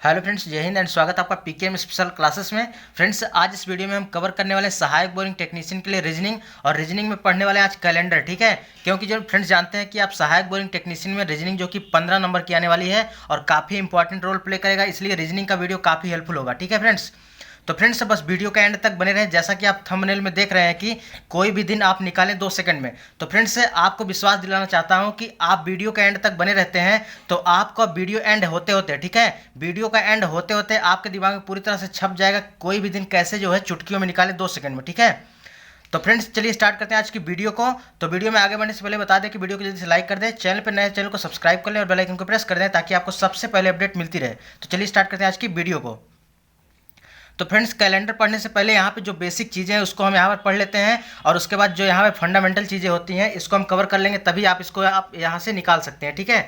Hello friends, जय Hind and स्वागत है आपका पीकेएम स्पेशल क्लासेस में। फ्रेंड्स, आज इस वीडियो में हम कवर करने वाले हैं सहायक बोरिंग टेक्नीशियन के लिए रीजनिंग, और रीजनिंग में पढ़ने वाले आज कैलेंडर। ठीक है, क्योंकि जो फ्रेंड्स जानते हैं कि आप सहायक बोरिंग टेक्नीशियन में रीजनिंग जो कि 15 नंबर की आने वाली है और काफ़ी इंपॉर्टेंट रोल प्ले करेगा, इसलिए रीजनिंग का वीडियो काफ़ी हेल्पफुल होगा। ठीक है फ्रेंड्स, तो फ्रेंड्स बस वीडियो का एंड तक बने रहें। जैसा कि आप थंबनेल में देख रहे हैं कि कोई भी दिन आप निकालें 2 सेकंड में, तो फ्रेंड्स आपको विश्वास दिलाना चाहता हूं कि आप वीडियो का एंड तक बने रहते हैं तो आपका वीडियो एंड होते होते, ठीक है, वीडियो का एंड होते होते आपके दिमाग में पूरी तरह से छप जाएगा कोई भी दिन कैसे जो है चुटकियों में निकाले 2 सेकंड में। ठीक है, तो फ्रेंड्स चलिए स्टार्ट करते हैं आज की वीडियो को। तो वीडियो में आगे बढ़ने से पहले बता दें कि वीडियो को जल्दी से लाइक कर दें, चैनल पर नए चैनल को सब्सक्राइब कर लें और बेल आइकन को प्रेस कर दें ताकि आपको सबसे पहले अपडेट मिलती रहे। तो चलिए स्टार्ट करते हैं आज की वीडियो को। तो फ्रेंड्स कैलेंडर पढ़ने से पहले यहाँ पे जो बेसिक चीज़ें हैं उसको हम यहाँ पर पढ़ लेते हैं, और उसके बाद जो यहाँ पे फंडामेंटल चीज़ें होती हैं इसको हम कवर कर लेंगे, तभी आप इसको आप यहाँ से निकाल सकते हैं। ठीक है,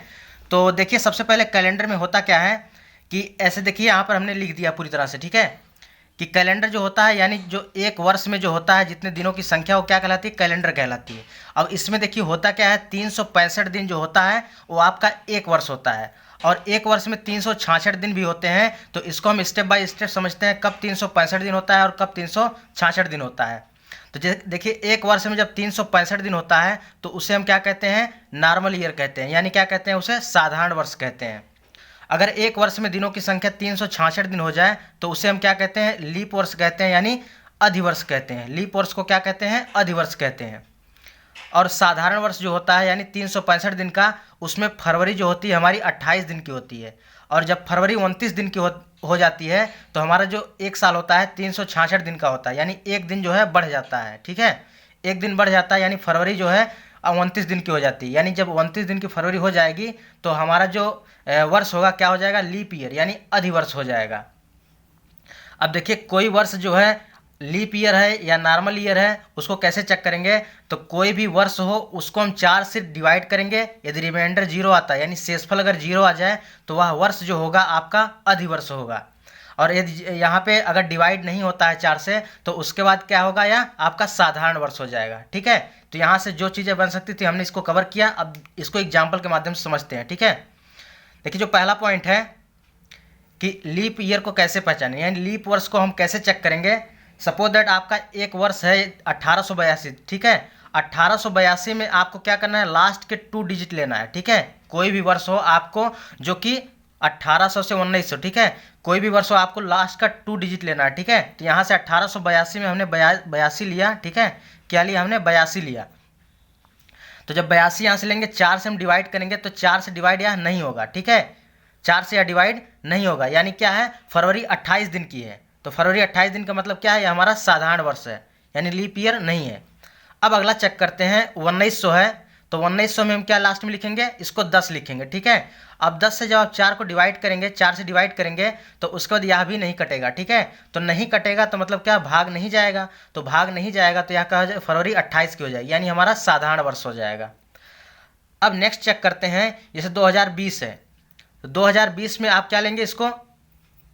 तो देखिए सबसे पहले कैलेंडर में होता क्या है कि ऐसे देखिए यहाँ पर हमने लिख दिया पूरी तरह से। ठीक है, कि कैलेंडर जो होता है यानी जो एक वर्ष में जो होता है जितने दिनों की संख्या वो क्या कहलाती है, कैलेंडर कहलाती है। अब इसमें देखिए होता क्या है, 365 दिन जो होता है वो आपका एक वर्ष होता है, और एक वर्ष में 366 दिन भी होते हैं। तो इसको हम स्टेप बाय स्टेप समझते हैं, कब 365 दिन होता है और कब 366 दिन होता है। तो देखिए एक वर्ष में जब 365 दिन होता है तो उसे हम क्या कहते हैं, नॉर्मल ईयर कहते हैं, यानी क्या कहते हैं, उसे साधारण वर्ष कहते हैं। अगर एक वर्ष में दिनों की संख्या 366 दिन हो जाए तो उसे हम क्या कहते हैं, लीप वर्ष कहते हैं, यानी अधिवर्ष कहते हैं। लीप वर्ष को क्या कहते हैं, अधिवर्ष कहते हैं। और साधारण वर्ष जो होता है यानी 365 दिन का, उसमें फरवरी जो होती है हमारी 28 दिन की होती है, और जब फरवरी 29 दिन की हो जाती है तो हमारा जो एक साल होता है 366 दिन का होता है, यानी एक दिन जो है बढ़ जाता है। ठीक है, एक दिन बढ़ जाता है, यानी फरवरी जो है 29 दिन की हो जाती है। यानी जब 29 दिन की फरवरी हो जाएगी तो हमारा जो वर्ष होगा क्या हो जाएगा, लीप ईयर यानी अधिवर्ष हो जाएगा। अब देखिए कोई वर्ष जो है लीप ईयर है या नॉर्मल ईयर है उसको कैसे चेक करेंगे, तो कोई भी वर्ष हो उसको हम 4 से डिवाइड करेंगे, यदि रिमाइंडर 0 आता है यानी शेषफल अगर 0 आ जाए तो वह वर्ष जो होगा आपका अधिवर्ष होगा। और यदि यहाँ पे अगर डिवाइड नहीं होता है 4 से तो उसके बाद क्या होगा, या आपका साधारण वर्ष हो जाएगा। ठीक है, तो यहाँ से जो चीज़ें बन सकती थी हमने इसको कवर किया। अब इसको एग्जाम्पल के माध्यम से समझते हैं। ठीक है, देखिए जो पहला पॉइंट है कि लीप ईयर को कैसे पहचानें, यानी लीप वर्ष को हम कैसे चेक करेंगे। सपोज दैट आपका एक वर्ष है 1882। ठीक है, 1882 में आपको क्या करना है, लास्ट के 2 डिजिट लेना है। ठीक है, कोई भी वर्ष हो आपको जो कि 1800 से 1900, ठीक है, कोई भी वर्ष हो आपको लास्ट का 2 डिजिट लेना है। ठीक है, तो यहाँ से 1882 में हमने 82 लिया। ठीक है, क्या लिया हमने, 82 लिया। तो जब 82 यहाँ से लेंगे 4 से हम डिवाइड करेंगे तो 4 से डिवाइड यहाँ नहीं होगा। ठीक है, 4 से यह डिवाइड नहीं होगा, यानी क्या है, फरवरी 28 दिन की है। तो फरवरी 28 दिन का मतलब क्या है, ये हमारा साधारण वर्ष है, यानी लीप ईयर नहीं है। अब अगला चेक करते हैं, 1900 है, तो 1900 में हम क्या लास्ट में लिखेंगे, इसको 10 लिखेंगे। ठीक है, अब 10 से जब आप 4 को डिवाइड करेंगे, 4 से डिवाइड करेंगे तो उसके बाद यह भी नहीं कटेगा। ठीक है, तो नहीं कटेगा तो मतलब क्या, भाग नहीं जाएगा, तो भाग नहीं जाएगा तो यह क्या हो जाए, फरवरी 28 की हो जाएगी, यानी हमारा साधारण वर्ष हो जाएगा। अब नेक्स्ट चेक करते हैं, जैसे 2020 है, तो 2020 में आप क्या लेंगे, इसको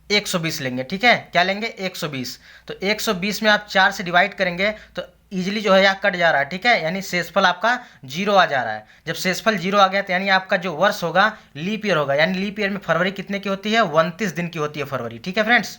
120 लेंगे। ठीक है, क्या लेंगे, 120। तो 120 में आप 4 से डिवाइड करेंगे तो इजीली जो है यह कट जा रहा है। ठीक है, यानी शेषफल आपका 0 आ जा रहा है। जब शेषफल 0 आ गया तो यानी आपका जो वर्ष होगा लीप ईयर होगा, यानी लीप ईयर में फरवरी कितने की होती है, 29 दिन की होती है फरवरी। ठीक है फ्रेंड्स,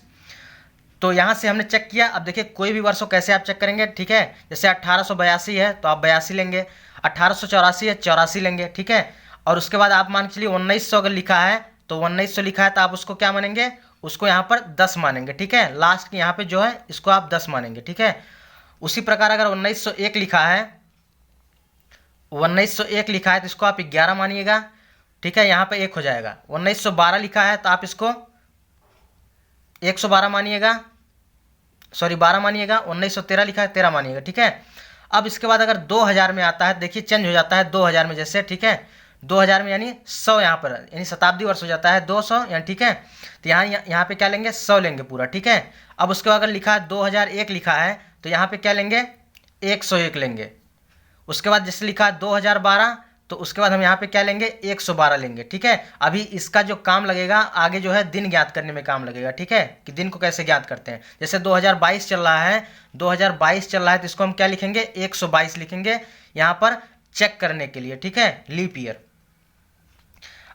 तो यहाँ से हमने चेक किया। अब देखिए कोई भी वर्ष हो कैसे आप चेक करेंगे। ठीक है, जैसे 1882 है तो आप 82 लेंगे, 1884 है 84 लेंगे। ठीक है, और उसके बाद आप मान के चलिए 1900 अगर लिखा है तो 1900 लिखा है तो आप उसको क्या मानेंगे, उसको यहाँ पर 10 मानेंगे। ठीक है, लास्ट के यहाँ पे जो है इसको आप 10 मानेंगे। ठीक है, उसी प्रकार अगर 1901 लिखा है, 1901 लिखा है तो इसको आप 11 मानिएगा। ठीक है, यहाँ पे 1 हो जाएगा। 1912 लिखा है तो आप इसको 112 मानिएगा, सॉरी 12 मानिएगा। 1913 लिखा है 13 मानिएगा। ठीक है, अब इसके बाद अगर 2000 में आता है, देखिए चेंज हो जाता है 2000 में, जैसे ठीक है 2000 में यानी 100 यहाँ पर यानी शताब्दी वर्ष हो जाता है 200 यानी। ठीक है, तो यहाँ पे क्या लेंगे, 100 लेंगे पूरा। ठीक है, अब उसके बाद अगर लिखा है 2001 लिखा है तो यहाँ पे क्या लेंगे, 101 लेंगे। उसके बाद जैसे लिखा है 2012 तो उसके बाद हम यहाँ पे क्या लेंगे, 112 लेंगे। ठीक है, अभी इसका जो काम लगेगा आगे जो है दिन ज्ञात करने में काम लगेगा। ठीक है, कि दिन को कैसे ज्ञात करते हैं। जैसे 2022 चल रहा है, 2022 चल रहा है तो इसको हम क्या लिखेंगे, 122 लिखेंगे यहाँ पर चेक करने के लिए। ठीक है, लीप ईयर।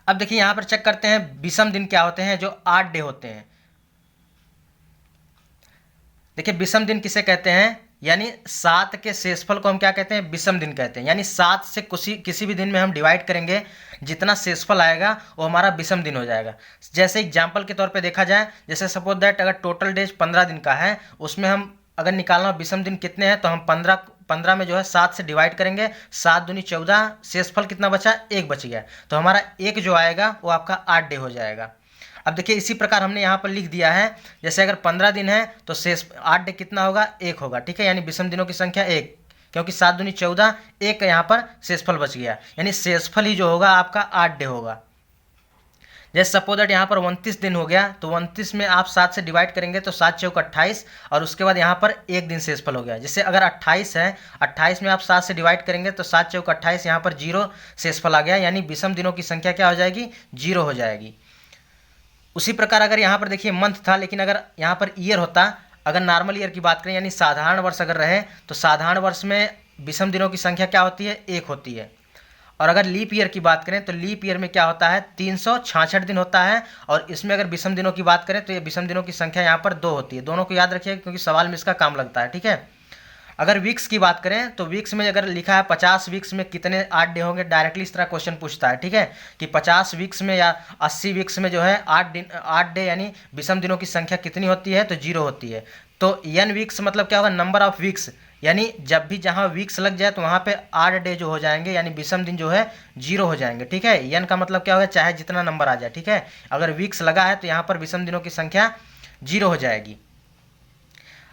अब देखिए यहाँ पर चेक करते हैं विषम दिन क्या होते हैं, जो 8 डे होते हैं। देखिए विषम दिन किसे कहते हैं, यानी 7 के शेषफल को हम क्या कहते हैं, विषम दिन कहते हैं। यानी 7 से किसी भी दिन में हम डिवाइड करेंगे, जितना शेषफल आएगा वो हमारा विषम दिन हो जाएगा। जैसे एग्जाम्पल के तौर पे देखा जाए, जैसे सपोज दैट अगर टोटल डेज 15 दिन का है, उसमें हम अगर निकालना विषम दिन कितने हैं, तो हम 15 में जो है 7 से डिवाइड करेंगे, 7 दूनी 14, शेषफल कितना बचा, 1 बच गया, तो हमारा 1 जो आएगा वो आपका 8 डे हो जाएगा। अब देखिए इसी प्रकार हमने यहाँ पर लिख दिया है, जैसे अगर 15 दिन है तो शेष 8 डे कितना होगा, 1 होगा, ठीक है, यानी विषम दिनों की संख्या 1, क्योंकि 7 दूनी 14, 1 यहाँ पर शेषफल बच गया, यानी शेषफल ही जो होगा आपका 8 डे होगा। जैसे सपोज दैट यहाँ पर 29 दिन हो गया, तो 29 में आप 7 से डिवाइड करेंगे तो 7 चौक 28, और उसके बाद यहाँ पर 1 दिन शेषफल हो गया। जैसे अगर 28 है, 28 में आप 7 से डिवाइड करेंगे तो 7 चौक 28, यहाँ पर 0 शेषफल आ गया, यानी विषम दिनों की संख्या क्या हो जाएगी, 0 हो जाएगी। उसी प्रकार अगर यहाँ पर देखिए मंथ था, लेकिन अगर यहाँ पर ईयर होता, अगर नॉर्मल ईयर की बात करें यानी साधारण वर्ष अगर रहे, तो साधारण वर्ष में विषम दिनों की संख्या क्या होती है, 1 होती है। और अगर लीप ईयर की बात करें तो लीप ईयर में क्या होता है, 366 दिन होता है, और इसमें अगर विषम दिनों की बात करें तो ये विषम दिनों की संख्या यहाँ पर 2 होती है। दोनों को याद रखिएगा क्योंकि सवाल में इसका काम लगता है, ठीक है। अगर वीक्स की बात करें तो वीक्स में अगर लिखा है 50 वीक्स में कितने 8 डे होंगे, डायरेक्टली इस तरह क्वेश्चन पूछता है, ठीक है, कि 50 वीक्स में या 80 वीक्स में जो है 8 डे यानी विषम दिनों की संख्या कितनी होती है, तो 0 होती है। तो n वीक्स मतलब क्या होगा, नंबर ऑफ वीक्स, यानी जब भी जहाँ वीक्स लग जाए तो वहाँ पे 8 डे जो हो जाएंगे, यानी विषम दिन जो है 0 हो जाएंगे, ठीक है। n का मतलब क्या होगा, चाहे जितना नंबर आ जाए, ठीक है। अगर वीक्स लगा है तो यहाँ पर विषम दिनों की संख्या 0 हो जाएगी।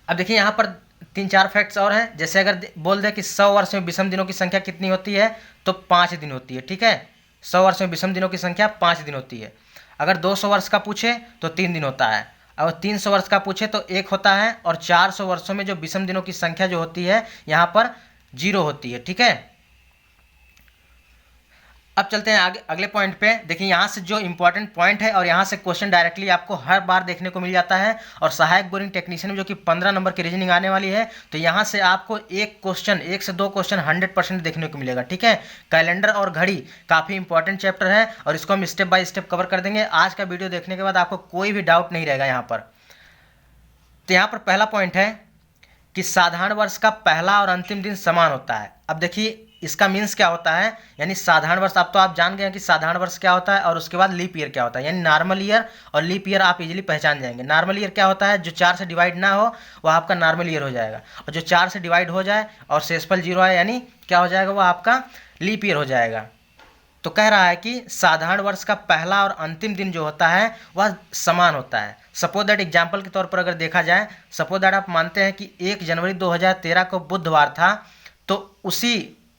अब देखिए यहाँ पर 3-4 फैक्ट्स और हैं। जैसे अगर बोल दे कि 100 वर्ष में विषम दिनों की संख्या कितनी होती है, तो 5 दिन होती है, ठीक है। 100 वर्ष में विषम दिनों की संख्या 5 दिन होती है। अगर 200 वर्ष का पूछे तो 3 दिन होता है, और 300 वर्ष का पूछे तो 1 होता है, और 400 वर्षों में जो विषम दिनों की संख्या जो होती है यहाँ पर 0 होती है, ठीक है। अब चलते हैं आगे अगले पॉइंट पे। देखिए यहाँ से जो इंपॉर्टेंट पॉइंट है, और यहाँ से क्वेश्चन डायरेक्टली आपको हर बार देखने को मिल जाता है, और सहायक बोरिंग टेक्नीशियन में जो कि 15 नंबर की रीजनिंग आने वाली है, तो यहाँ से आपको एक से दो क्वेश्चन 100% देखने को मिलेगा, ठीक है। कैलेंडर और घड़ी काफ़ी इंपॉर्टेंट चैप्टर है, और इसको हम स्टेप बाय स्टेप कवर कर देंगे। आज का वीडियो देखने के बाद आपको कोई भी डाउट नहीं रहेगा यहाँ पर। तो यहाँ पर पहला पॉइंट है कि साधारण वर्ष का पहला और अंतिम दिन समान होता है। अब देखिए इसका मीन्स क्या होता है, यानी साधारण वर्ष, अब तो आप जान गए हैं कि साधारण वर्ष क्या होता है, और उसके बाद लीप ईयर क्या होता है। यानी नॉर्मल ईयर और लीप ईयर आप इजीली पहचान जाएंगे। नॉर्मल ईयर क्या होता है, जो 4 से डिवाइड ना हो वो आपका नॉर्मल ईयर हो जाएगा, और जो 4 से डिवाइड हो जाए और शेषफल 0 आए, यानी क्या हो जाएगा, वो आपका लीप ईयर हो जाएगा। तो कह रहा है कि साधारण वर्ष का पहला और अंतिम दिन जो होता है वह समान होता है। सपोज दैट एग्जाम्पल के तौर पर अगर देखा जाए, सपोज दैट आप मानते हैं कि 1 जनवरी 2013 को बुधवार था, तो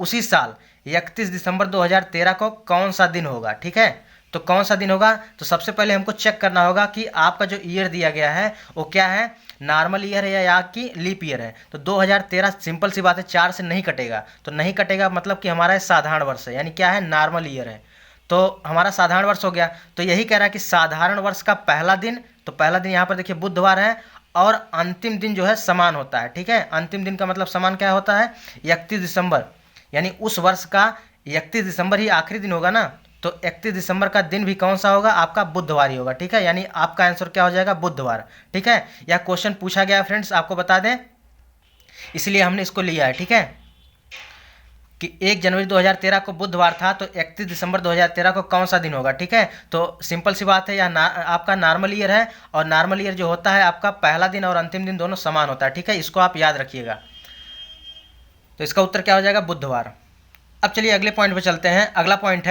उसी साल 31 दिसंबर 2013 को कौन सा दिन होगा, ठीक है। तो कौन सा दिन होगा, तो सबसे पहले हमको चेक करना होगा कि आपका जो ईयर दिया गया है वो क्या है, नॉर्मल ईयर है या कि लीप ईयर है। तो 2013 सिंपल सी बात है, 4 से नहीं कटेगा, तो नहीं कटेगा मतलब कि हमारा साधारण वर्ष है, यानी क्या है, नॉर्मल ईयर है, तो हमारा साधारण वर्ष हो गया। तो यही कह रहा है कि साधारण वर्ष का पहला दिन, तो पहला दिन यहाँ पर देखिए बुधवार है, और अंतिम दिन जो है समान होता है, ठीक है। अंतिम दिन का मतलब समान क्या होता है, 31 दिसंबर, यानी उस वर्ष का 31 दिसंबर ही आखिरी दिन होगा ना, तो 31 दिसंबर का दिन भी कौन सा होगा, आपका बुधवार ही होगा, ठीक है। यानी आपका आंसर क्या हो जाएगा, बुधवार, ठीक है। यह क्वेश्चन पूछा गया है फ्रेंड्स, आपको बता दें, इसलिए हमने इसको लिया है, ठीक है, कि 1 जनवरी 2013 को बुधवार था, तो 31 दिसंबर 2013 को कौन सा दिन होगा, ठीक है। तो सिंपल सी बात है, यह आपका नॉर्मल ईयर है, और नॉर्मल ईयर जो होता है आपका पहला दिन और अंतिम दिन दोनों समान होता है, ठीक है। इसको आप याद रखिएगा। तो इसका उत्तर क्या हो जाएगा, बुधवार। अब चलिए अगले पॉइंट पे चलते हैं। अगला पॉइंट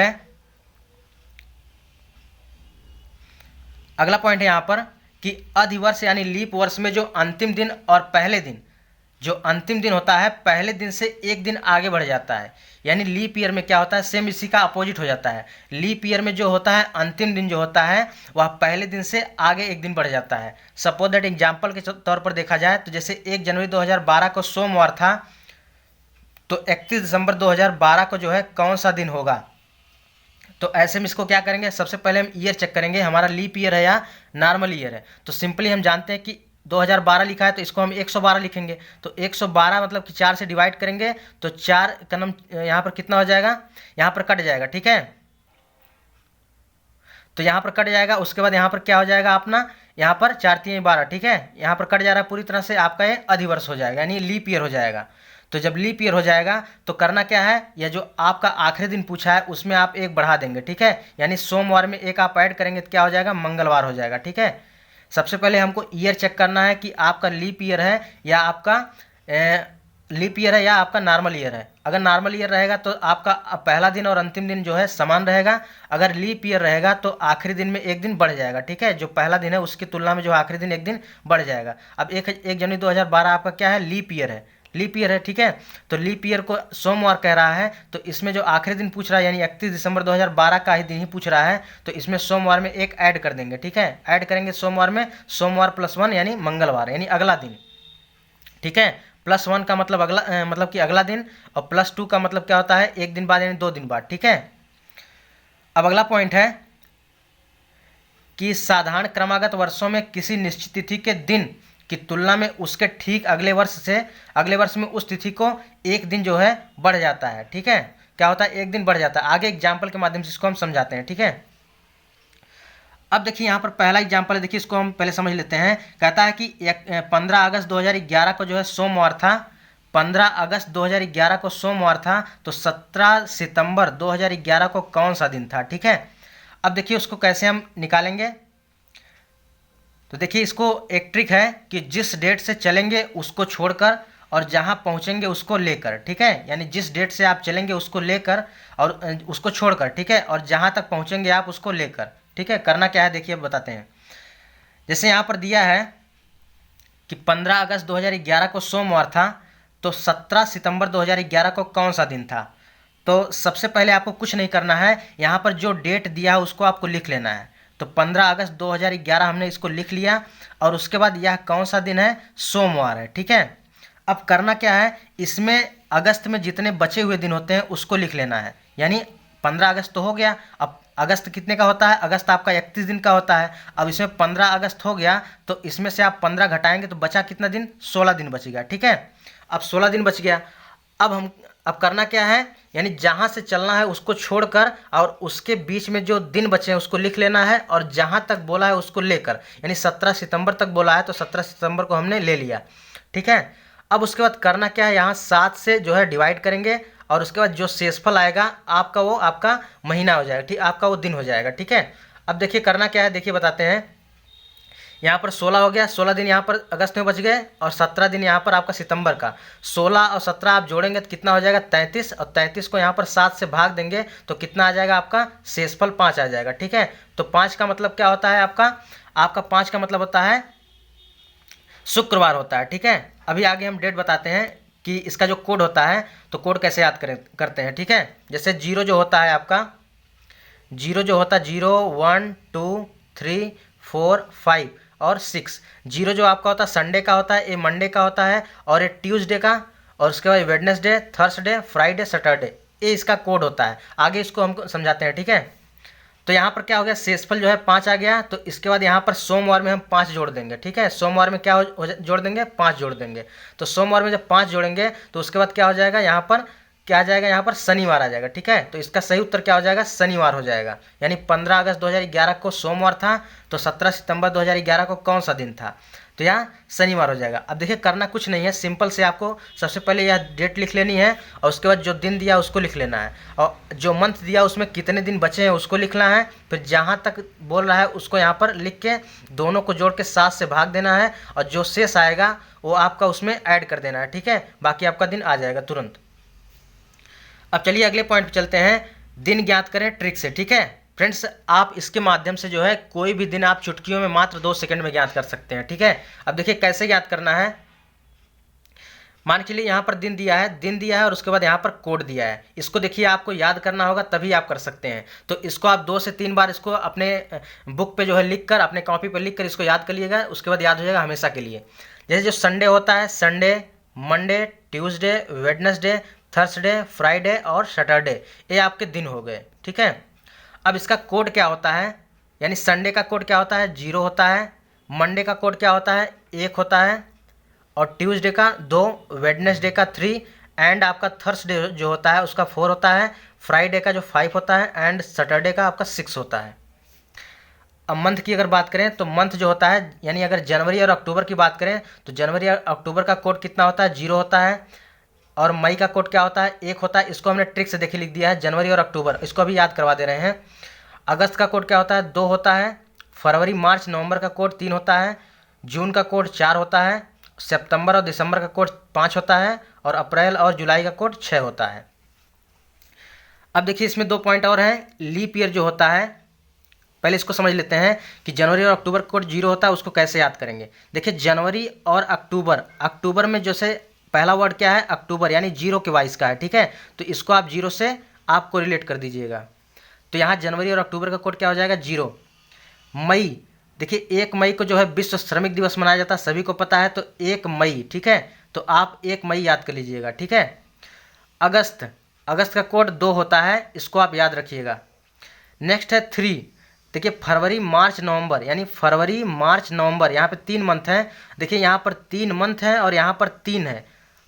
है यहाँ पर कि अधिवर्ष यानी लीप वर्ष में जो अंतिम दिन और पहले दिन, जो अंतिम दिन होता है पहले दिन से एक दिन आगे बढ़ जाता है। यानी लीप ईयर में क्या होता है, सेम इसी का अपोजिट हो जाता है। लीप ईयर में जो होता है अंतिम दिन जो होता है वह पहले दिन से आगे एक दिन बढ़ जाता है। सपोज दैट एग्जाम्पल के तौर पर देखा जाए तो जैसे 1 जनवरी 2012 को सोमवार था, तो 31 दिसंबर 2012 को जो है कौन सा दिन होगा। तो ऐसे में इसको क्या करेंगे, सबसे पहले हम ईयर चेक करेंगे, हमारा लीप ईयर है या नॉर्मल ईयर है। तो सिंपली हम जानते हैं कि 2012 लिखा है तो इसको हम 112 लिखेंगे। तो 112 मतलब कि 4 से डिवाइड करेंगे तो 4 का नम यहाँ पर कितना हो जाएगा, यहाँ पर कट जाएगा, ठीक है। तो यहाँ पर कट जाएगा। उसके बाद यहाँ पर क्या हो जाएगा अपना, यहाँ पर 4 3 12, ठीक है, यहाँ पर कट जा रहा है पूरी तरह से, आपका ये अधिवर्ष हो जाएगा, यानी लीप ईयर हो जाएगा। तो जब लीप ईयर हो जाएगा तो करना क्या है, यह जो आपका आखिरी दिन पूछा है उसमें आप एक बढ़ा देंगे, ठीक है, यानी सोमवार में एक आप ऐड करेंगे तो क्या हो जाएगा, मंगलवार हो जाएगा, ठीक है। सबसे पहले हमको ईयर चेक करना है कि आपका लीप ईयर है या आपका लीप ईयर है या आपका नॉर्मल ईयर है। अगर नॉर्मल ईयर रहेगा तो आपका पहला दिन और अंतिम दिन जो है समान रहेगा। अगर लीप ईयर रहेगा तो आखिरी दिन में एक दिन बढ़ जाएगा, ठीक है, जो पहला दिन है उसकी तुलना में जो आखिरी दिन एक दिन बढ़ जाएगा। अब 1 जनवरी 2012 आपका क्या है, लीप ईयर है, लीप ईयर है, ठीक है। तो लीप ईयर को सोमवार कह रहा है, तो इसमें जो आखिरी दिन पूछ रहा है यानी 31 दिसंबर 2012 का ही दिन ही पूछ रहा है, तो इसमें सोमवार में एक ऐड कर देंगे, ठीक है, ऐड करेंगे सोमवार में, सोमवार +1 यानी मंगलवार यानी अगला दिन, ठीक है। +1 का मतलब अगला मतलब कि अगला दिन, और +2 का मतलब क्या होता है, एक दिन बाद यानी 2 दिन बाद, ठीक है। अब अगला पॉइंट है कि साधारण क्रमागत वर्षों में किसी निश्चित तिथि के दिन की तुलना में उसके ठीक अगले वर्ष में उस तिथि को एक दिन जो है बढ़ जाता है, ठीक है, क्या होता है, एक दिन बढ़ जाता है। आगे एग्जाम्पल के माध्यम से इसको हम समझाते हैं, ठीक है। अब देखिए यहाँ पर पहला एग्जाम्पल है, देखिए इसको हम पहले समझ लेते हैं। कहता है कि 15 अगस्त 2011 को जो है सोमवार था, 15 अगस्त 2011 को सोमवार था, तो 17 सितंबर 2011 को कौन सा दिन था, ठीक है। अब देखिए उसको कैसे हम निकालेंगे, तो देखिए इसको एक ट्रिक है कि जिस डेट से चलेंगे उसको छोड़कर और जहां पहुंचेंगे उसको लेकर, ठीक है, यानी जिस डेट से आप चलेंगे उसको लेकर और उसको छोड़कर, ठीक है, और जहां तक पहुंचेंगे आप उसको लेकर, ठीक है। करना क्या है देखिए अब बताते हैं। जैसे यहाँ पर दिया है कि 15 अगस्त 2011 को सोमवार था, तो 17 सितंबर 2011 को कौन सा दिन था। तो सबसे पहले आपको कुछ नहीं करना है, यहाँ पर जो डेट दिया है उसको आपको लिख लेना है। तो 15 अगस्त 2011 हमने इसको लिख लिया, और उसके बाद यह कौन सा दिन है, सोमवार है, ठीक है। अब करना क्या है, इसमें अगस्त में जितने बचे हुए दिन होते हैं उसको लिख लेना है, यानी 15 अगस्त तो हो गया। अब अगस्त कितने का होता है, अगस्त आपका 31 दिन का होता है। अब इसमें 15 अगस्त हो गया, तो इसमें से आप 15 घटाएंगे तो बचा कितना दिन, 16 दिन बचेगा, ठीक है। अब 16 दिन बच गया। अब करना क्या है, यानी जहाँ से चलना है उसको छोड़कर और उसके बीच में जो दिन बचे हैं उसको लिख लेना है, और जहाँ तक बोला है उसको लेकर, यानी 17 सितंबर तक बोला है तो 17 सितंबर को हमने ले लिया, ठीक है। अब उसके बाद करना क्या है, यहाँ 7 से जो है डिवाइड करेंगे, और उसके बाद जो शेषफल आएगा आपका वो आपका महीना हो जाएगा, ठीक, आपका वो दिन हो जाएगा, ठीक है। अब देखिए करना क्या है, देखिए बताते हैं। यहाँ पर 16 हो गया, 16 दिन यहाँ पर अगस्त में बच गए, और 17 दिन यहाँ पर आपका सितंबर का। 16 और 17 आप जोड़ेंगे तो कितना हो जाएगा, 33, और 33 को यहाँ पर 7 से भाग देंगे तो कितना आ जाएगा, आपका शेषफल 5 आ जाएगा, ठीक है। तो 5 का मतलब क्या होता है, आपका 5 का मतलब होता है शुक्रवार होता है, ठीक है। अभी आगे हम डेट बताते हैं कि इसका जो कोड होता है, तो कोड कैसे याद करते हैं, ठीक है। जैसे 0 जो होता है आपका, 0 जो होता है 0 1 2 3 4 5 और 6। 0 जो आपका होता है संडे का होता है, ये मंडे का होता है, और ये ट्यूसडे का, और उसके बाद वेडनेसडे, थर्सडे, फ्राइडे, सैटरडे, ये इसका कोड होता है। आगे इसको हम समझाते हैं, ठीक है। तो यहाँ पर क्या हो गया, शेषफल जो है 5 आ गया, तो इसके बाद यहाँ पर सोमवार में हम 5 जोड़ देंगे, ठीक है। सोमवार में क्या जोड़ देंगे, 5 जोड़ देंगे। तो सोमवार में जब 5 जोड़ेंगे तो उसके बाद क्या हो जाएगा, यहाँ पर क्या आ जाएगा, यहाँ पर शनिवार आ जाएगा, ठीक है। तो इसका सही उत्तर क्या हो जाएगा, शनिवार हो जाएगा। यानी 15 अगस्त 2011 को सोमवार था, तो 17 सितंबर 2011 को कौन सा दिन था, तो यहाँ शनिवार हो जाएगा। अब देखिए करना कुछ नहीं है, सिंपल से आपको सबसे पहले यह डेट लिख लेनी है, और उसके बाद जो दिन दिया उसको लिख लेना है, और जो मंथ दिया उसमें कितने दिन बचे हैं उसको लिखना है। फिर जहाँ तक बोल रहा है उसको यहाँ पर लिख के दोनों को जोड़ के 7 से भाग देना है, और जो शेष आएगा वो आपका उसमें ऐड कर देना है, ठीक है। बाकी आपका दिन आ जाएगा तुरंत। अब चलिए अगले पॉइंट पे चलते हैं, दिन ज्ञात करें ट्रिक से, ठीक है। फ्रेंड्स आप इसके माध्यम से जो है कोई भी दिन आप चुटकियों में मात्र 2 सेकंड में ज्ञात कर सकते हैं, ठीक है। अब देखिए कैसे ज्ञात करना है। मान के लिए यहाँ पर दिन दिया है और उसके बाद यहाँ पर कोड दिया है। इसको देखिए आपको याद करना होगा तभी आप कर सकते हैं। तो इसको आप 2 से 3 बार इसको अपने बुक पे जो है लिख कर, अपने कॉपी पर लिख कर इसको याद कर लीजिएगा, उसके बाद याद हो जाएगा हमेशा के लिए। जैसे जो संडे होता है, Sunday, Monday, Tuesday, Wednesday, Thursday, Friday और सैटरडे, ये आपके दिन हो गए, ठीक है। अब इसका कोड क्या होता है, यानी संडे का कोड क्या होता है, 0 होता है, मंडे का कोड क्या होता है, 1 होता है, और ट्यूसडे का 2, वेडनेसडे का 3, एंड आपका थर्सडे जो होता है उसका 4 होता है, फ्राइडे का जो 5 होता है, एंड सैटरडे का आपका 6 होता है। अब मंथ की अगर बात करें तो मंथ जो होता है, यानी अगर जनवरी और अक्टूबर की बात करें तो जनवरी और अक्टूबर का कोड कितना होता है, 0 होता है। और मई का कोड क्या होता है, 1 होता है। इसको हमने ट्रिक से देखिए लिख दिया है, जनवरी और अक्टूबर, इसको अभी याद करवा दे रहे हैं। अगस्त का कोड क्या होता है, 2 होता है। फरवरी मार्च नवंबर का कोड 3 होता है। जून का कोड 4 होता है। सितंबर और दिसंबर का कोड 5 होता है। और अप्रैल और जुलाई का कोड 6 होता है। अब देखिए इसमें 2 पॉइंट और हैं। लीप ईयर जो होता है, पहले इसको समझ लेते हैं कि जनवरी और अक्टूबर का कोड 0 होता है, उसको कैसे याद करेंगे। देखिए जनवरी और अक्टूबर, अक्टूबर में जैसे पहला वर्ड क्या है, अक्टूबर, यानी 0 के वाइस का है, ठीक है। तो इसको आप 0 से आपको रिलेट कर दीजिएगा। तो यहाँ जनवरी और अक्टूबर का कोड क्या हो जाएगा, 0। मई, देखिए 1 मई को जो है विश्व श्रमिक दिवस मनाया जाता है, सभी को पता है, तो 1 मई, ठीक है। तो आप 1 मई याद कर लीजिएगा, ठीक है। अगस्त, अगस्त का कोड 2 होता है, इसको आप याद रखिएगा। नेक्स्ट है 3। देखिए फरवरी मार्च नवंबर, यानी फरवरी मार्च नवंबर, यहाँ पे 3 मंथ हैं। देखिए यहाँ पर 3 मंथ हैं और यहाँ पर 3 है,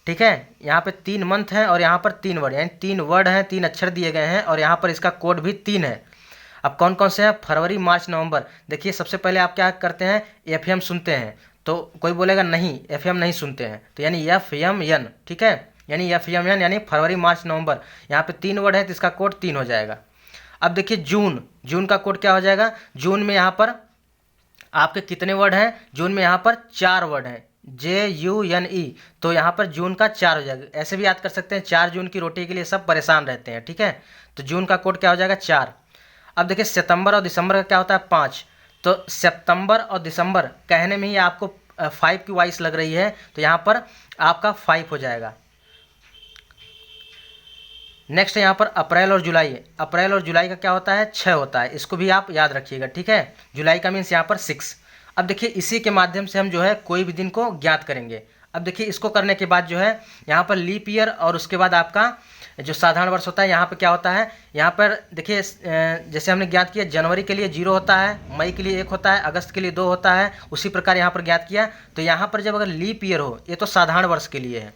ठीक है। यहाँ पे 3 मंथ हैं और यहाँ पर 3 वर्ड, यानी 3 वर्ड हैं, 3 अक्षर दिए गए हैं और यहाँ पर इसका कोड भी 3 है। अब कौन कौन से हैं, फरवरी मार्च नवंबर। देखिए सबसे पहले आप क्या करते हैं, FM सुनते हैं। तो कोई बोलेगा नहीं, FM नहीं सुनते हैं, तो यानी FMN, ठीक है, यानी FMN, यानी फरवरी मार्च नवंबर। यहाँ पे 3 वर्ड है तो इसका कोड 3 हो जाएगा। अब देखिए जून, जून का कोड क्या हो जाएगा, जून में यहाँ पर आपके कितने वर्ड हैं, जून में यहाँ पर 4 वर्ड हैं, JUNE, तो यहाँ पर जून का 4 हो जाएगा। ऐसे भी याद कर सकते हैं, 4 जून की रोटी के लिए सब परेशान रहते हैं, ठीक है। तो जून का कोड क्या हो जाएगा, 4। अब देखिए सितंबर और दिसंबर का क्या होता है, 5। तो सितंबर और दिसंबर कहने में ही आपको 5 की वाइस लग रही है, तो यहाँ पर आपका 5 हो जाएगा। नेक्स्ट है यहाँ पर अप्रैल और जुलाई। अप्रैल और जुलाई का क्या होता है, 6 होता है, इसको भी आप याद रखिएगा, ठीक है। जुलाई का मीन्स यहाँ पर 6। अब देखिए इसी के माध्यम से हम जो है कोई भी दिन को ज्ञात करेंगे। अब देखिए इसको करने के बाद जो है यहाँ पर लीप ईयर और उसके बाद आपका जो साधारण वर्ष होता है, यहाँ पर क्या होता है, यहाँ पर देखिए जैसे हमने ज्ञात किया, जनवरी के लिए 0 होता है, मई के लिए 1 होता है, अगस्त के लिए 2 होता है, उसी प्रकार यहाँ पर ज्ञात किया। तो यहाँ पर जब अगर लीप ईयर हो, ये तो साधारण वर्ष के लिए है,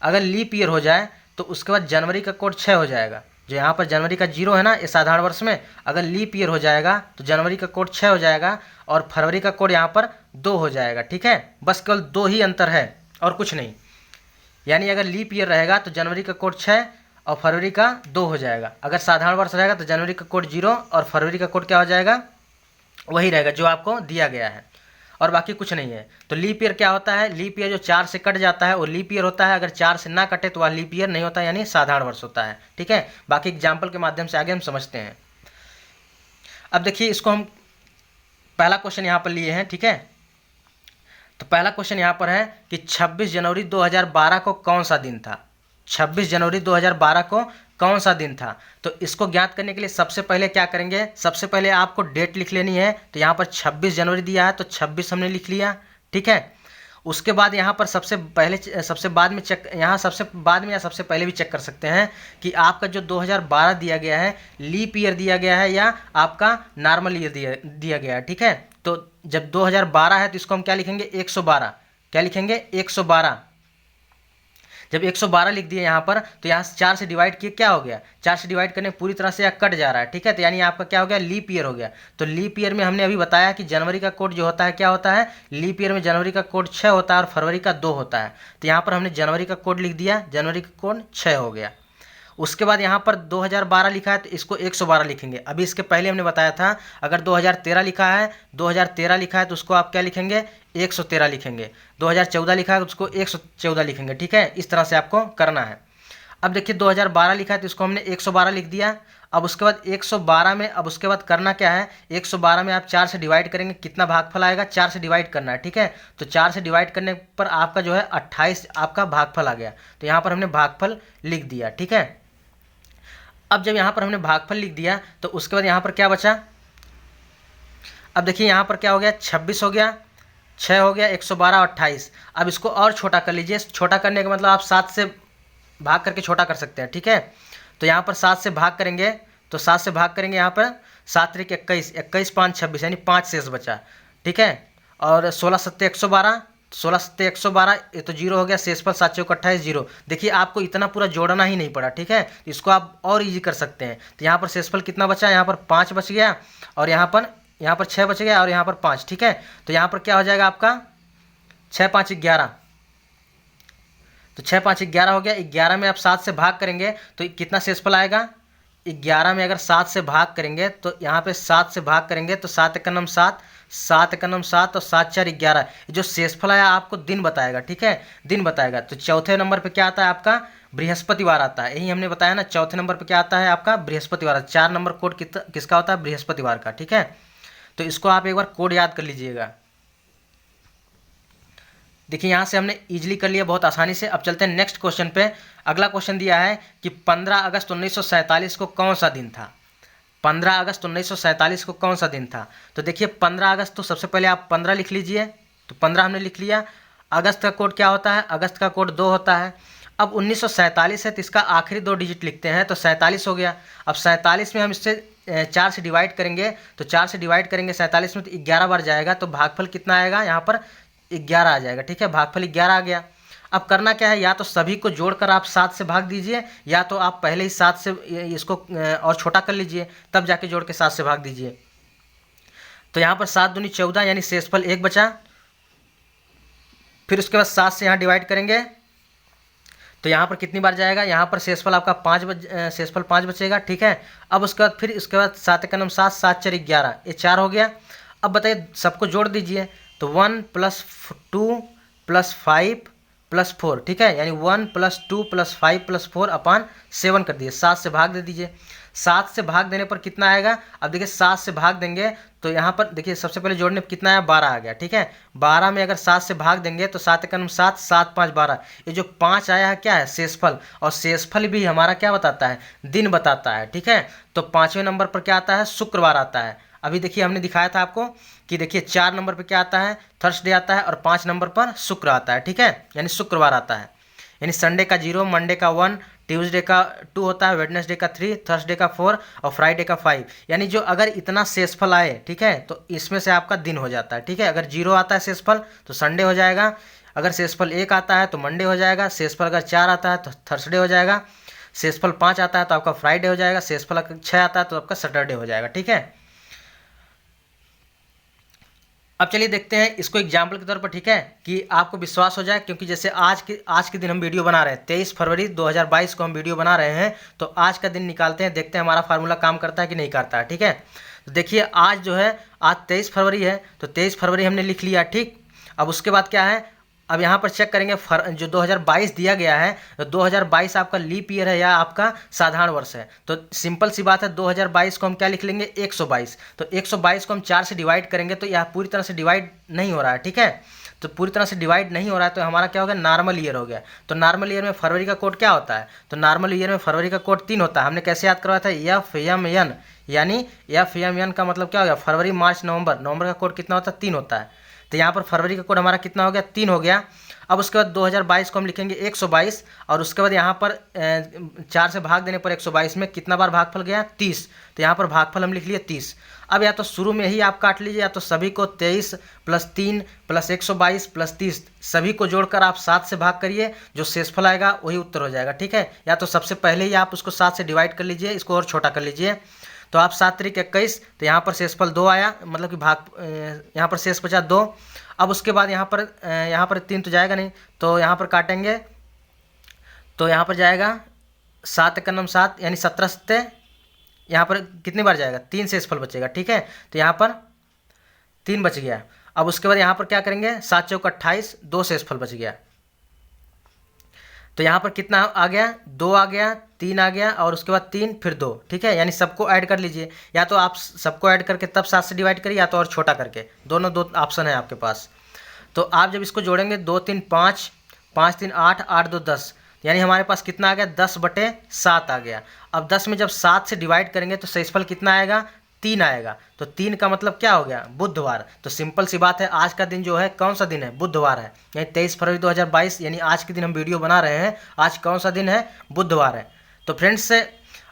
अगर लीप ईयर हो जाए तो उसके बाद जनवरी का कोड 6 हो जाएगा। जो यहाँ पर जनवरी का 0 है ना, ये साधारण वर्ष में, अगर लीप ईयर हो जाएगा तो जनवरी का कोड 6 हो जाएगा और फरवरी का कोड यहाँ पर 2 हो जाएगा, ठीक है। बस केवल 2 ही अंतर है और कुछ नहीं। यानी अगर लीप ईयर रहेगा तो जनवरी का कोड 6 और फरवरी का 2 हो जाएगा। अगर साधारण वर्ष रहेगा तो जनवरी का कोड 0 और फरवरी का कोड क्या हो जाएगा, वही रहेगा जो आपको दिया गया है, और बाकी कुछ नहीं है। तो लीप ईयर क्या होता है, लीप ईयर जो 4 से कट जाता है वो लीप ईयर होता है, अगर 4 से ना कटे तो वह लीप ईयर नहीं होता, यानी साधारण वर्ष होता है, ठीक है। बाकी एग्जाम्पल के माध्यम से आगे हम समझते हैं। अब देखिए इसको हम पहला क्वेश्चन यहाँ पर लिए हैं, ठीक है। तो पहला क्वेश्चन यहाँ पर है कि 26 जनवरी 2012 को कौन सा दिन था। 26 जनवरी 2012 को कौन सा दिन था। तो इसको ज्ञात करने के लिए सबसे पहले क्या करेंगे, सबसे पहले आपको डेट लिख लेनी है। तो यहाँ पर 26 जनवरी दिया है तो 26 हमने लिख लिया, ठीक है। उसके बाद यहाँ पर सबसे बाद में चेक, यहाँ सबसे बाद में या सबसे पहले भी चेक कर सकते हैं कि आपका जो 2012 दिया गया है लीप ईयर दिया गया है या आपका नॉर्मल ईयर दिया गया है, ठीक है। तो जब 2012 है तो इसको हम क्या लिखेंगे, 112। क्या लिखेंगे, 112। जब 112 लिख दिए यहाँ पर तो यहाँ 4 से डिवाइड किए, क्या हो गया, 4 से डिवाइड करने पूरी तरह से यह कट जा रहा है, ठीक है। तो यानी आपका क्या हो गया, लीप ईयर हो गया। तो लीप ईयर में हमने अभी बताया कि जनवरी का कोड जो होता है क्या होता है, लीप ईयर में जनवरी का कोड 6 होता है और फरवरी का 2 होता है। तो यहाँ पर हमने जनवरी का कोड लिख दिया, जनवरी का कोड 6 हो गया। उसके बाद यहाँ पर 2012 लिखा है तो इसको 112 लिखेंगे। अभी इसके पहले हमने बताया था अगर 2013 लिखा है, 2013 लिखा है तो उसको आप क्या लिखेंगे, 113 लिखेंगे। 2014 लिखा है तो उसको 114 लिखेंगे, ठीक है। इस तरह से आपको करना है। अब देखिए 2012 लिखा है तो इसको हमने 112 लिख दिया। अब उसके बाद 112 में, अब उसके बाद करना क्या है, 112 में आप 4 से डिवाइड करेंगे, कितना भागफल आएगा, 4 से डिवाइड करना है, ठीक है। तो 4 से डिवाइड करने पर आपका जो है 28 आपका भागफल आ गया। तो यहाँ पर हमने भागफल लिख दिया, ठीक है। अब जब यहाँ पर हमने भागफल लिख दिया तो उसके बाद यहाँ पर क्या बचा, अब देखिए यहाँ पर क्या हो गया, 26 हो गया, 6 हो गया, 112, 28। अब इसको और छोटा कर लीजिए। छोटा करने का मतलब आप 7 से भाग करके छोटा कर सकते हैं, ठीक है। तो यहाँ पर 7 से भाग करेंगे तो 7 से भाग करेंगे, यहाँ पर 7 त्रिक 21, 21 5 26, यानी 5 शेष बचा, ठीक है। और 16 सत्ते 112, 16 सत्ते 112, ये तो 0 हो गया, शेषफल 7 चौक 28, 0। देखिए आपको इतना पूरा जोड़ना ही नहीं पड़ा, ठीक है। इसको आप और इजी कर सकते हैं। तो यहाँ पर शेषफल कितना बचा, यहाँ पर 5 बच गया और यहाँ पर यहाँ पर 6 बच गया और यहाँ पर 5, ठीक है। तो यहाँ पर क्या हो जाएगा आपका 6 5 11, तो 6 5 11 हो गया। 11 में आप 7 से भाग करेंगे तो कितना शेषफल आएगा, 11 में अगर 7 से भाग करेंगे तो यहाँ पे 7 से भाग करेंगे तो 7 एक नम 7, 7 एक नम 7 और 7 4 11, जो शेषफल आया आपको दिन बताएगा, ठीक है, दिन बताएगा। तो चौथे नंबर पे क्या आता है आपका बृहस्पतिवार आता है, यही हमने बताया ना, चौथे नंबर पे क्या आता है आपका बृहस्पतिवार। 4 नंबर कोड किसका होता है, बृहस्पतिवार का, ठीक है। तो इसको आप एक बार कोड याद कर लीजिएगा। देखिए यहाँ से हमने इजीली कर लिया बहुत आसानी से। अब चलते हैं नेक्स्ट क्वेश्चन पे। अगला क्वेश्चन दिया है कि 15 अगस्त 1947 को कौन सा दिन था। 15 अगस्त 1947 को कौन सा दिन था। तो देखिए 15 अगस्त, तो सबसे पहले आप 15 लिख लीजिए, तो 15 हमने लिख लिया। अगस्त का कोड क्या होता है, अगस्त का कोड 2 होता है। अब 1947 है तो इसका आखिरी 2 डिजिट लिखते हैं, तो 47 हो गया। अब 47 में हम इससे 4 से डिवाइड करेंगे, तो 4 से डिवाइड करेंगे 47 में तो 11 बार जाएगा, तो भागफल कितना आएगा, यहाँ पर 11 आ जाएगा, ठीक है, भागफल 11 आ गया। अब करना क्या है, या तो सभी को जोड़कर आप 7 से भाग दीजिए, या तो आप पहले ही 7 से इसको और छोटा कर लीजिए, तब जाके जोड़ के 7 से भाग दीजिए। तो यहाँ पर 7 दूनी 14 यानी शेषफल 1 बचा। फिर उसके बाद 7 से यहाँ डिवाइड करेंगे तो यहाँ पर कितनी बार जाएगा, यहाँ पर शेषफल आपका 5 बचेगा, ठीक है। अब उसके बाद 7 का नाम 7, 7 4 11, ये 4 हो गया। अब बताइए सबको जोड़ दीजिए, तो 1 + 2 + 5 + 4, ठीक है, यानी 1 + 2 + 5 + 4 अपॉन 7 कर दिए। 7 से भाग दे दीजिए, 7 से भाग देने पर कितना आएगा। अब देखिए 7 से भाग देंगे तो यहाँ पर देखिए सबसे पहले जोड़ने पर कितना आया, 12 आ गया, ठीक है। 12 में अगर 7 से भाग देंगे तो 7 एक 7, 7 5 12, ये जो 5 आया है क्या है, शेषफल। और शेषफल भी हमारा क्या बताता है, दिन बताता है, ठीक है। तो 5वें नंबर पर क्या आता है, शुक्रवार आता है। अभी देखिए हमने दिखाया था आपको कि देखिए 4 नंबर पे क्या आता है, थर्सडे आता है, और 5 नंबर पर शुक्र आता है, ठीक है, यानी शुक्रवार आता है। यानी संडे का 0, मंडे का 1, ट्यूसडे का 2 होता है, वेडनेसडे का 3, थर्सडे का 4 और फ्राइडे का 5। यानी जो अगर इतना शेषफल आए, ठीक है, तो इसमें से आपका दिन हो जाता है, ठीक है। अगर 0 आता है शेषफल तो संडे हो जाएगा, अगर शेषफल 1 आता है तो मंडे हो जाएगा, शेषफल अगर 4 आता है तो थर्सडे हो जाएगा, शेषफल 5 आता है तो आपका फ्राइडे हो जाएगा, शेषफल अगर 6 आता है तो आपका सैटरडे हो जाएगा, ठीक है। अब चलिए देखते हैं इसको एग्जाम्पल के तौर पर, ठीक है, कि आपको विश्वास हो जाए। क्योंकि जैसे आज के दिन हम वीडियो बना रहे हैं, 23 फरवरी 2022 को हम वीडियो बना रहे हैं, तो आज का दिन निकालते हैं, देखते हैं हमारा फार्मूला काम करता है कि नहीं करता है, ठीक है। तो देखिए आज जो है, आज 23 फरवरी है, तो 23 फरवरी हमने लिख लिया, ठीक। अब उसके बाद क्या है, अब यहाँ पर चेक करेंगे जो 2022 दिया गया है, तो 2022 आपका लीप ईयर है या आपका साधारण वर्ष है। तो सिंपल सी बात है, 2022 को हम क्या लिख लेंगे, 122। तो 122 को हम 4 से डिवाइड करेंगे तो यह पूरी तरह से डिवाइड नहीं हो रहा है, ठीक है। तो पूरी तरह से डिवाइड नहीं हो रहा है, तो हमारा क्या हो गया, नॉर्मल ईयर हो गया। तो नॉर्मल ईयर में फरवरी का कोड क्या होता है, तो नॉर्मल ईयर में फरवरी का कोड 3 होता है। हमने कैसे याद करवाया था, FMN, यानी FMN का मतलब क्या हो गया, फरवरी मार्च नवंबर, नवंबर का कोड कितना होता है, 3 होता है। तो यहाँ पर फरवरी का कोड हमारा कितना हो गया, 3 हो गया। अब उसके बाद 2022 को हम लिखेंगे 122, और उसके बाद यहाँ पर 4 से भाग देने पर 122 में कितना बार भागफल गया, 30। तो यहाँ पर भागफल हम लिख लिए 30। अब या तो शुरू में ही आप काट लीजिए, या तो सभी को 23 + 3 + 122 + 30 सभी को जोड़कर आप 7 से भाग करिए, जो शेषफल आएगा वही उत्तर हो जाएगा, ठीक है। या तो सबसे पहले ही आप उसको 7 से डिवाइड कर लीजिए, इसको और छोटा कर लीजिए। तो आप 7 × 21, तो यहाँ पर शेषफल 2 आया, मतलब कि यहाँ पर शेष बचा 2। अब उसके बाद यहाँ पर 3 तो जाएगा नहीं, तो यहाँ पर काटेंगे तो यहाँ पर जाएगा 7 एक 7, यानी 17 सत्ते, यहाँ पर कितनी बार जाएगा, 3 शेषफल बचेगा, ठीक है। तो यहाँ पर 3 बच गया। अब उसके बाद यहाँ पर क्या करेंगे, 7 चौक 28, 2 शेषफल बच गया। तो यहाँ पर कितना आ गया, 2 आ गया, 3 आ गया, और उसके बाद 3 फिर 2, ठीक है। यानी सबको ऐड कर लीजिए, या तो आप सबको ऐड करके तब 7 से डिवाइड करिए, या तो और छोटा करके, दोनों 2 ऑप्शन है आपके पास। तो आप जब इसको जोड़ेंगे 2 3 5, 5 3 8, 8 2 10, यानी हमारे पास कितना आ गया, 10/7 आ गया। अब 10 में जब 7 से डिवाइड करेंगे तो शेषफल कितना आएगा, 3 आएगा। तो 3 का मतलब क्या हो गया, बुधवार। तो सिंपल सी बात है, आज का दिन जो है कौन सा दिन है, बुधवार है, यानी 23 फरवरी 2022, यानी आज के दिन हम वीडियो बना रहे हैं, आज कौन सा दिन है, बुधवार है। तो फ्रेंड्स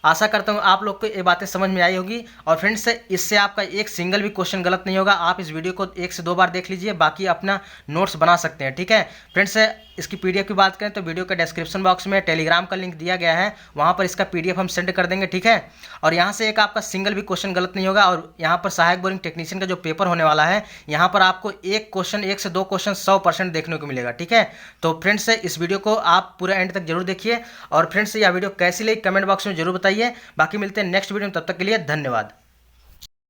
आशा करता हूँ आप लोग को ये बातें समझ में आई होगी। और फ्रेंड्स इससे आपका एक सिंगल भी क्वेश्चन गलत नहीं होगा। आप इस वीडियो को 1 से 2 बार देख लीजिए, बाकी अपना नोट्स बना सकते हैं, ठीक है। फ्रेंड्स इसकी पीडीएफ की बात करें तो वीडियो के डिस्क्रिप्शन बॉक्स में टेलीग्राम का लिंक दिया गया है, वहाँ पर इसका पीडीएफ हम सेंड कर देंगे, ठीक है। और यहाँ से एक आपका सिंगल भी क्वेश्चन गलत नहीं होगा। और यहाँ पर सहायक बोरिंग टेक्नीशियन का जो पेपर होने वाला है, यहाँ पर आपको एक क्वेश्चन 1 से 2 क्वेश्चन 100% देखने को मिलेगा, ठीक है। तो फ्रेंड्स इस वीडियो को आप पूरा एंड तक जरूर देखिए। और फ्रेंड्स यह वीडियो कैसी लगी कमेंट बॉक्स में जरूर बताइए। बाकी मिलते हैं नेक्स्ट वीडियो में, तब तक के लिए धन्यवाद।